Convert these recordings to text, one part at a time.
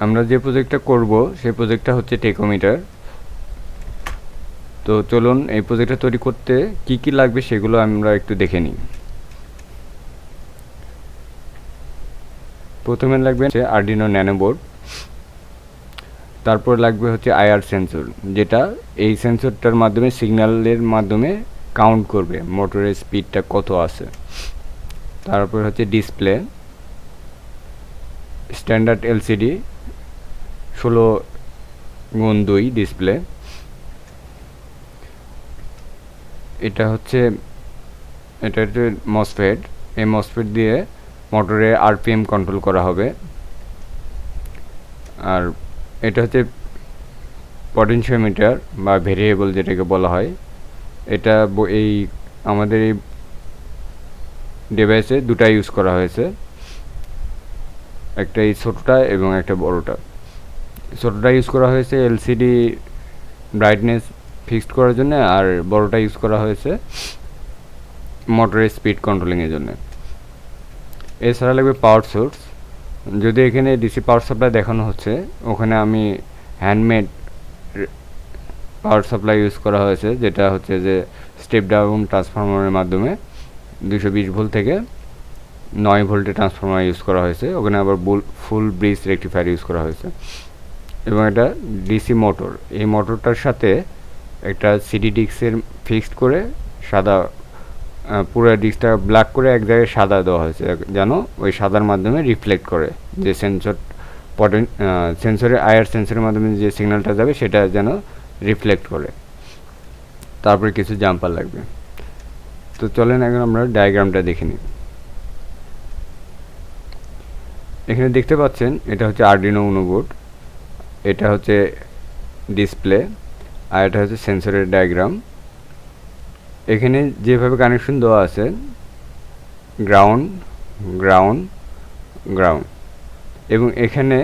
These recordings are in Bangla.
আমরা যে প্রজেক্টটা করব সেই প্রজেক্টটা হচ্ছে টেকোমিটার। তো চলুন এই প্রজেক্টটা তৈরি করতে কি কি লাগবে সেগুলো আমরা একটু দেখে নিই। প্রথমে লাগবে আরডিনো ন্যানো বোর্ড, তারপর লাগবে হচ্ছে আইআর সেন্সর, যেটা এই সেন্সরটার মাধ্যমে সিগন্যালের মাধ্যমে কাউন্ট করবে মোটরের স্পিডটা কত আছে। তারপর হচ্ছে display, standard LCD 16x2 display. এটা হচ্ছে মসফেট। এই মসফেট দিয়ে মোটরের আরপিএম কন্ট্রোল করা হবে। আর এটা হচ্ছে পটেনশিওমিটার বা ভেরিয়েবল যেটাকে বলা হয়। এটা এই আমাদের এই ডিভাইসে দুটা ইউজ করা হয়েছে, একটা এই ছোটোটা এবং একটা বড়োটা। ছোটোটা ইউজ করা হয়েছে এলসিডি ব্রাইটনেস ফিক্সড করার জন্য, আর বড়োটা ইউজ করা হয়েছে মোটরের স্পিড কন্ট্রোলিংয়ের জন্য। এছাড়া লাগবে পাওয়ার সোর্স। যদি এখানে ডিসি পাওয়ার সাপ্লাই দেখানো হচ্ছে, ওখানে আমি হ্যান্ডমেড পাওয়ার সাপ্লাই ইউজ করা হয়েছে, যেটা হচ্ছে যে স্টেপ ডাউন ট্রান্সফরমারের মাধ্যমে 220 ভোল্ট থেকে 9 ভোল্টের ট্রান্সফরমার ইউজ করা হয়েছে। ওখানে আবার ফুল ব্রিজ রেকটিফায়ার ইউজ করা হয়েছে। এবং এটা ডিসি মোটর। এই মোটরটার সাথে একটা সিডি ডিস্কের ফিক্সড করে সাদা পুরো ডিস্কটা ব্ল্যাক করে এক জায়গায় সাদা দেওয়া হয়েছে, যেন ওই সাদার মাধ্যমে রিফ্লেক্ট করে যে সেন্সরের আইআর সেন্সরের মাধ্যমে যে সিগন্যালটা যাবে সেটা যেন রিফ্লেক্ট করে। তারপরে কিছু জাম্পার লাগবে। তো চলেন এখন আমরা ডায়াগ্রামটা দেখে নিই। এখানে দেখতে পাচ্ছেন এটা হচ্ছে আরডিনো উনো বোর্ড, এটা হচ্ছে ডিসপ্লে, আর এটা হচ্ছে সেন্সরের ডায়াগ্রাম। এখানে যেভাবে কানেকশন দেওয়া আছে গ্রাউন্ড গ্রাউন্ড গ্রাউন্ড, এবং এখানে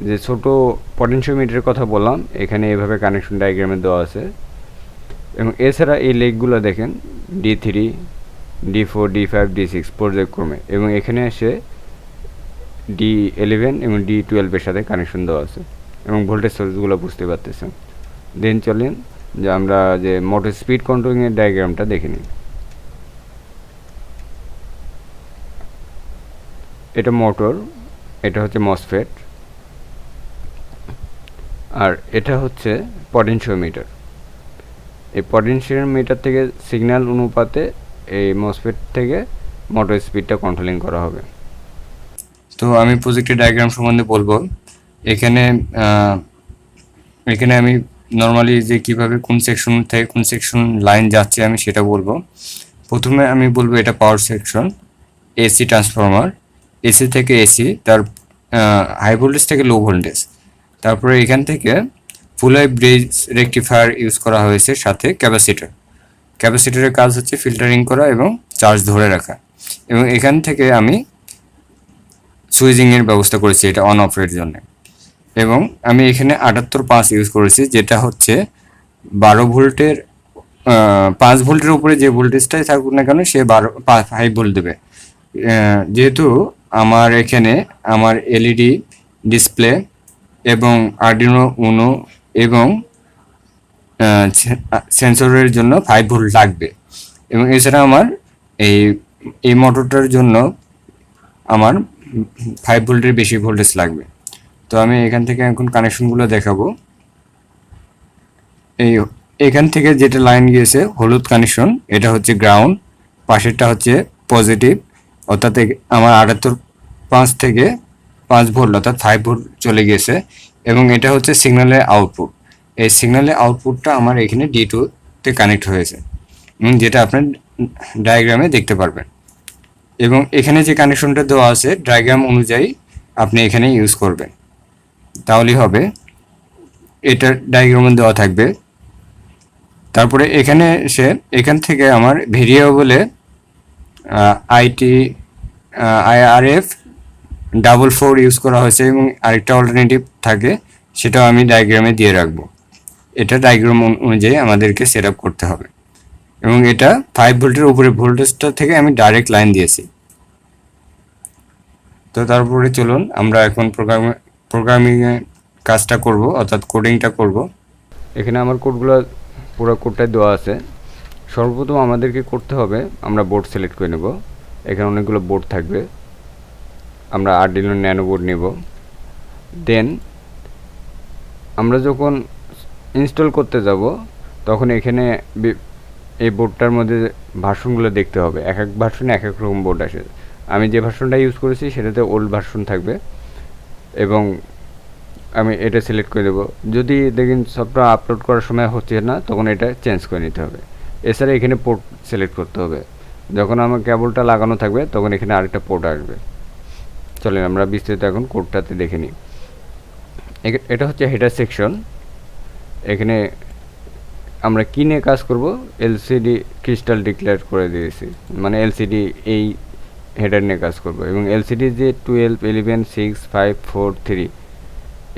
যে ছোট পটেনশিওমিটারের কথা বললাম এখানে এভাবে কানেকশন ডায়াগ্রামে দেওয়া আছে। এবং এছাড়া এই লেগগুলো দেখেন D3, D4, D5, D6 পর্যায়ক্রমে, এবং এখানে এসে D11 এবং D12 এর সাথে কানেকশন দেওয়া আছে, এবং ভোল্টেজ সোর্সগুলো বুঝতে পারতেছেন। দেন চলেন যে আমরা যে মোটর স্পিড কন্ট্রোলিংয়ের ডায়াগ্রামটা দেখে নিই। এটা মোটর, এটা হচ্ছে মসফেট, আর এটা হচ্ছে পটেনশিওমিটার। এই পটেনশিওমিটার থেকে সিগন্যাল অনুপাতে এই মসফেট থেকে মোটর স্পিডটা কন্ট্রোলিং করা হবে। তো আমি প্রজেক্টের ডায়াগ্রাম সম্বন্ধে বলবো। এখানে এখানে আমি নর্মালি যে কিভাবে কোন সেকশন থেকে কোন সেকশন লাইন যাচ্ছে আমি সেটা বলবো। প্রথমে আমি বলবো এটা power section, AC transformer, AC থেকে এসি, তার হাই ভোল্টেজ থেকে লো ভোল্টেজ। তারপরে এখান থেকে ফুল ওয়েভ ব্রিজ রেকটিফায়ার ইউজ করা হয়েছে, সাথে ক্যাপাসিটর। ক্যাপাসিটরের কাজ হচ্ছে ফিল্টারিং করা এবং চার্জ ধরে রাখা। এবং এখান থেকে আমি সুইচিংয়ের ব্যবস্থা করেছি এটা অন অফের জন্য। এবং আমি এখানে 78.5 ইউজ করেছি, যেটা হচ্ছে 12 ভোল্টের 5 ভোল্টের উপরে যে ভোল্টেজটাই থাকুক না কেন সে 5 ভোল্ট দেবে। যেহেতু আমার এখানে আমার এলইডি ডিসপ্লে এবং আরডিনো উনো এবং সেন্সরের জন্য 5 ভোল্ট লাগবে। এবং এছাড়া আমার এই মোটরটার জন্য আমার 5 ভোল্টের বেশি ভোল্টেজ লাগবে। তো আমি এখান থেকে এখন কানেকশনগুলো দেখাবো। এখান থেকে যেটা লাইন গিয়েছে হলুদ কানেকশন, এটা হচ্ছে গ্রাউন্ড, পাশেরটা হচ্ছে পজিটিভ, অর্থাৎ আমার 78.5 থেকে 5 ভোল্ট অর্থাৎ 5 ভোল্ট চলে গিয়েছে। এবং এটা হচ্ছে সিগন্যালের আউটপুট। এই সিগন্যালের আউটপুটটা আমার এখানে D2-তে কানেক্ট হয়েছে, এবং যেটা আপনার ডায়াগ্রামে দেখতে পারবেন। এবং এখানে যে কানেকশনটা দেওয়া আছে ডায়াগ্রাম অনুযায়ী আপনি এখানে ইউজ করবেন, তাহলেই হবে। এটা ডায়াগ্রামে দেওয়া থাকবে। তারপরে এখানে এসে এখান থেকে আমার ভেরিয়েবলে IRF 44 ইউজ করা হয়েছে, এবং আরেকটা অল্টারনেটিভ থাকে সেটাও আমি ডায়াগ্রামে দিয়ে রাখবো। এটা ডায়াগ্রাম অনুযায়ী আমাদেরকে সেট আপ করতে হবে। এবং এটা 5 ভোল্টের উপরে ভোল্টেজটা থেকে আমি ডাইরেক্ট লাইন দিয়েছি। তো তারপরে চলুন আমরা এখন প্রোগ্রামিংয়ে কাজটা করব, অর্থাৎ কোডিংটা করব। এখানে আমার কোডগুলো পুরো কোডটাই দেওয়া আছে। সর্বপ্রথম আমাদেরকে করতে হবে, আমরা বোর্ড সিলেক্ট করে নেব। এখানে অনেকগুলো বোর্ড থাকবে, আমরা আরডিনো ন্যানো বোর্ড নেব। দেন আমরা যখন ইনস্টল করতে যাব তখন এখানে এই বোর্ডটার মধ্যে ভার্সনগুলো দেখতে হবে। এক এক ভার্সনে এক এক রকম বোর্ড আসে। আমি যে ভার্সনটা ইউজ করেছি সেটাতে ওল্ড ভার্সন থাকবে, এবং আমি এটা সিলেক্ট করে দেবো। যদি দেখেন সফটওয়্যার আপলোড করার সময় হচ্ছে না, তখন এটা চেঞ্জ করে নিতে হবে। এছাড়া এখানে পোর্ট সিলেক্ট করতে হবে। যখন আমার কেবলটা লাগানো থাকবে তখন এখানে আরেকটা পোর্ট আসবে। চলেন আমরা বিস্তারিত এখন কোডটাতে দেখে নিই। এটা হচ্ছে হেডার সেকশন। এখানে আমরা কী নিয়ে কাজ করব, এলসিডি ক্রিস্টাল ডিক্লেয়ার করে দিয়েছি, মানে এলসিডি এই হেডার নিয়ে কাজ করব। এবং এলসিডি যে 12, 11, 6, 5, 4, 3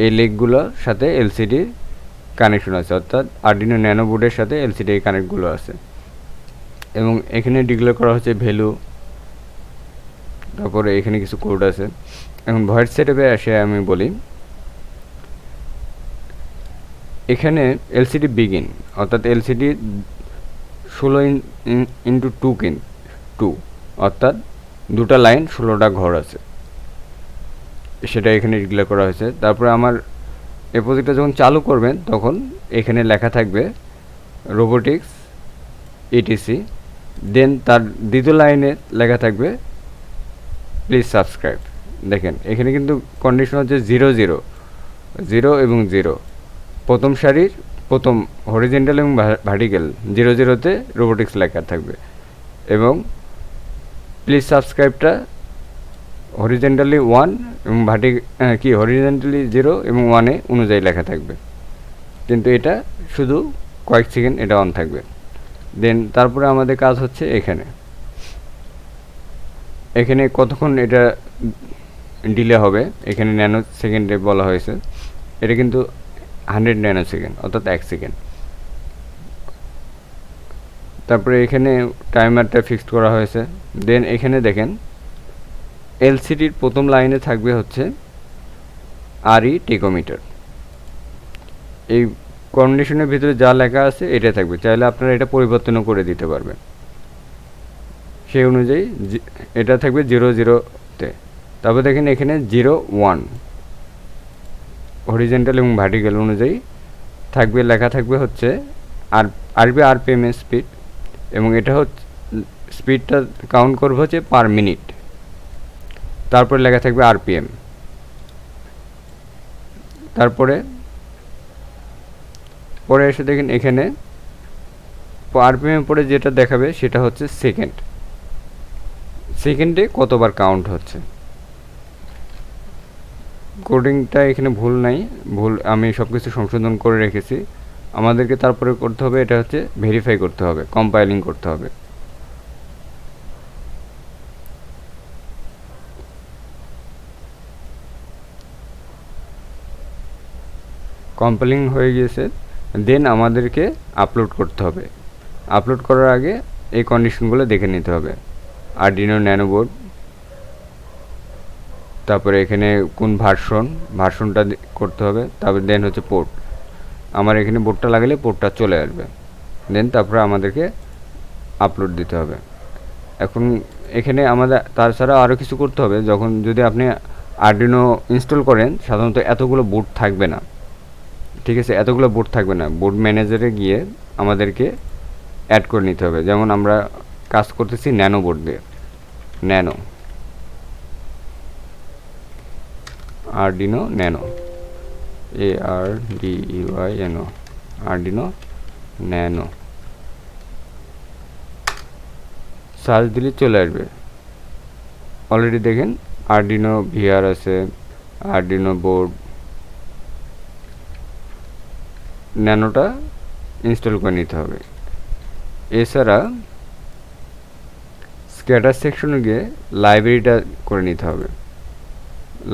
এই লেগগুলোর সাথে এলসিডি কানেকশন আছে, অর্থাৎ আরডিনো ন্যানো বোর্ডের সাথে এলসিডি এই কানেক্টগুলো আছে। এবং এখানে ডিক্লেয়ার করা হচ্ছে ভ্যালু, তারপরে এখানে কিছু কোড আছে। এখন ভয়েড সেটআপে এসে আমি বলি, এখানে এলসিডি বিগিন, অর্থাৎ এলসিডি 16x2, অর্থাৎ দুটা লাইন 16টা ঘর আছে, সেটা এখানে ডিক্লেয়ার করা হয়েছে। তারপরে আমার এই প্রজেক্টটা যখন চালু করবেন তখন এখানে লেখা থাকবে রোবোটিক্স ইটিসি। দেন তার দ্বিতীয় লাইনে লেখা থাকবে প্লিজ সাবস্ক্রাইব। দেখেন এখানে কিন্তু কন্ডিশন হচ্ছে 0 0 0 এবং 0। প্রথম সারির প্রথম হরিজেন্টাল এবং ভার্টিক্যাল 0 0-তে রোবোটিক্স লেখা থাকবে, এবং প্লিজ সাবস্ক্রাইবটা হরিজেন্টালি 1 এবং হরিজেন্টালি 0 এবং 1-এ অনুযায়ী লেখা থাকবে, কিন্তু এটা শুধু কয়েক সেকেন্ড এটা অন থাকবে। দেন তারপরে আমাদের কাজ হচ্ছে এখানে কতক্ষণ এটা ডিলে হবে, এখানে ন্যানো সেকেন্ডে বলা হয়েছে, এটা কিন্তু 100 ন্যানো সেকেন্ড, অর্থাৎ 1 সেকেন্ড। তারপরে এখানে টাইমারটা ফিক্সড করা হয়েছে। দেন এখানে দেখেন এলসিডির প্রথম লাইনে থাকবে হচ্ছে আরই টেকোমিটার। এই কন্ডিশনের ভিতরে যা লেখা আছে এটা থাকবে, চাইলে আপনারা এটা পরিবর্তনও করে দিতে পারবেন। সেই অনুযায়ী এটা থাকবে 0 0-তে। তারপর দেখেন এখানে 0 1 হরিজেন্টাল এবং ভার্টিক্যাল অনুযায়ী থাকবে, লেখা থাকবে হচ্ছে আরপিএম স্পিড, এবং এটা হচ্ছে স্পিডটা কাউন্ট করবে হচ্ছে পার মিনিট। তারপরে লেখা থাকবে আরপিএম। তারপরে এসে দেখেন এখানে আরপিএম পরে যেটা দেখাবে সেটা হচ্ছে সেকেন্ডে কতবার কাউন্ট হচ্ছে। কোডিংটা এখানে ভুল নাই, আমি সব কিছু সংশোধন করে রেখেছি। আমাদেরকে তারপরে করতে হবে, এটা হচ্ছে ভেরিফাই করতে হবে, কম্পাইলিং করতে হবে। কম্পাইলিং হয়ে গিয়েছে, দেন আমাদেরকে আপলোড করতে হবে। আপলোড করার আগে এই কন্ডিশনগুলো দেখে নিতে হবে। আরডিনো ন্যানো বোর্ড, তারপরে এখানে কোন ভার্সনটা করতে হবে, তারপরে দেন হচ্ছে পোর্ট। আমার এখানে বোর্ডটা লাগালে পোর্টটা চলে আসবে। দেন তারপরে আমাদেরকে আপলোড দিতে হবে। এখন এখানে আমাদের তাছাড়া আরও কিছু করতে হবে। যদি আপনি আরডিনো ইনস্টল করেন, সাধারণত এতগুলো বোর্ড থাকবে না, ঠিক আছে, এতগুলো বোর্ড থাকবে না। বোর্ড ম্যানেজারে গিয়ে আমাদেরকে অ্যাড করে নিতে হবে। যেমন আমরা কাজ করতেছি ন্যানো বোর্ড দিয়ে, nano Arduino nano, ARDINO Arduino nano search দিলে চলে আসবে। অলরেডি দেখেন আরডিনো ভিআর আছে, আরডিনো বোর্ড, ন্যানোটা ইনস্টল করে নিতে হবে। এছাড়া স্ক্যাটার সেকশনে গিয়ে লাইব্রেরিটা করে নিতে হবে,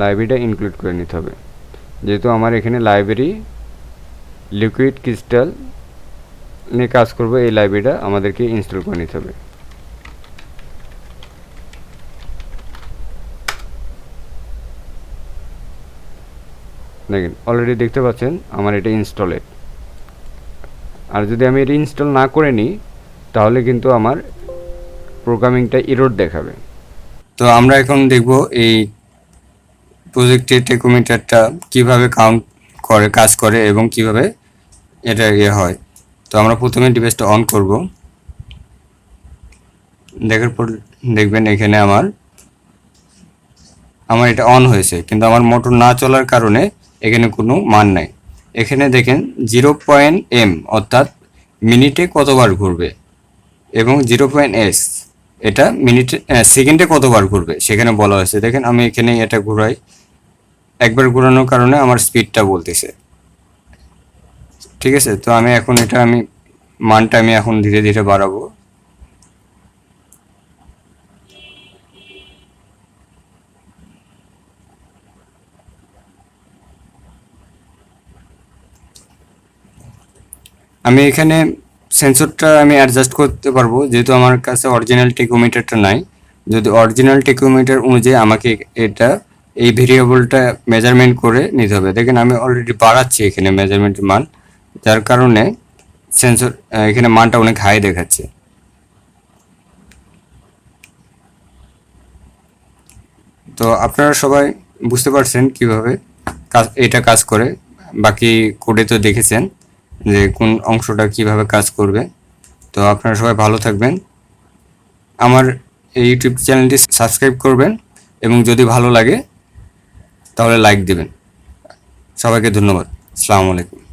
লাইব্রেরিটা ইনক্লুড করে নিতে হবে। যেহেতু আমার এখানে লাইব্রেরি লিকুইড ক্রিস্টাল নিয়ে কাজ করবো, এই লাইব্রেরিটা আমাদেরকে ইনস্টল করে নিতে হবে। দেখেন অলরেডি দেখতে পাচ্ছেন আমার এটা ইনস্টলেড। আর যদি আমি এটা ইনস্টল না করে নিই তাহলে কিন্তু আমার প্রোগ্রামিংটা এরর দেখাবে। তো আমরা এখন দেখব এই প্রজেক্টের টেকোমিটারটা কিভাবে কাউন্ট করে, কাজ করে এবং কিভাবে এটা হয়। তো আমরা প্রথমে ডিভাইসটা অন করব। দেখার পর দেখবেন এখানে আমার এটা অন হয়েছে, কিন্তু আমার মোটর না চলার কারণে এখানে কোনো মান নাই। এখানে দেখেন 0.m অর্থাৎ মিনিটে কতবার ঘুরবে এবং 0.s এটা মিনিটে সেকেন্ডে কতবার ঘুরবে সেখানে বলা হয়েছে। দেখেন আমি এখানে এটা ঘুরাই, একবার ঘোরানোর কারণে আমার স্পিডটা বলতেছে। ঠিক আছে, তো আমি এখন মানটা আমি এখন ধীরে ধীরে বাড়াবো। আমি এখানে সেন্সরটা আমি অ্যাডজাস্ট করতে পারবো, যেহেতু আমার কাছে অরিজিনাল টেকোমিটারটা নাই। যদি অরিজিনাল টেকোমিটার অনুযায়ী আমাকে এটা এই ভেরিয়েবলটা মেজারমেন্ট করে নিতে হবে। দেখেন আমি অলরেডি বাড়াচ্ছি এখানে মেজারমেন্টের মান, যার কারণে সেন্সর এখানে মানটা অনেক হাই দেখাচ্ছে। তো আপনারা সবাই বুঝতে পারছেন কিভাবে এটা কাজ করে। বাকি কোডে তো দেখেছেন যে কোন অংশটা কিভাবে কাজ করবে। তো আপনারা সবাই ভালো থাকবেন, আমার এই ইউটিউব চ্যানেলটি সাবস্ক্রাইব করবেন এবং যদি ভালো লাগে তাহলে লাইক দেবেন। সবাইকে ধন্যবাদ। আসসালামু আলাইকুম।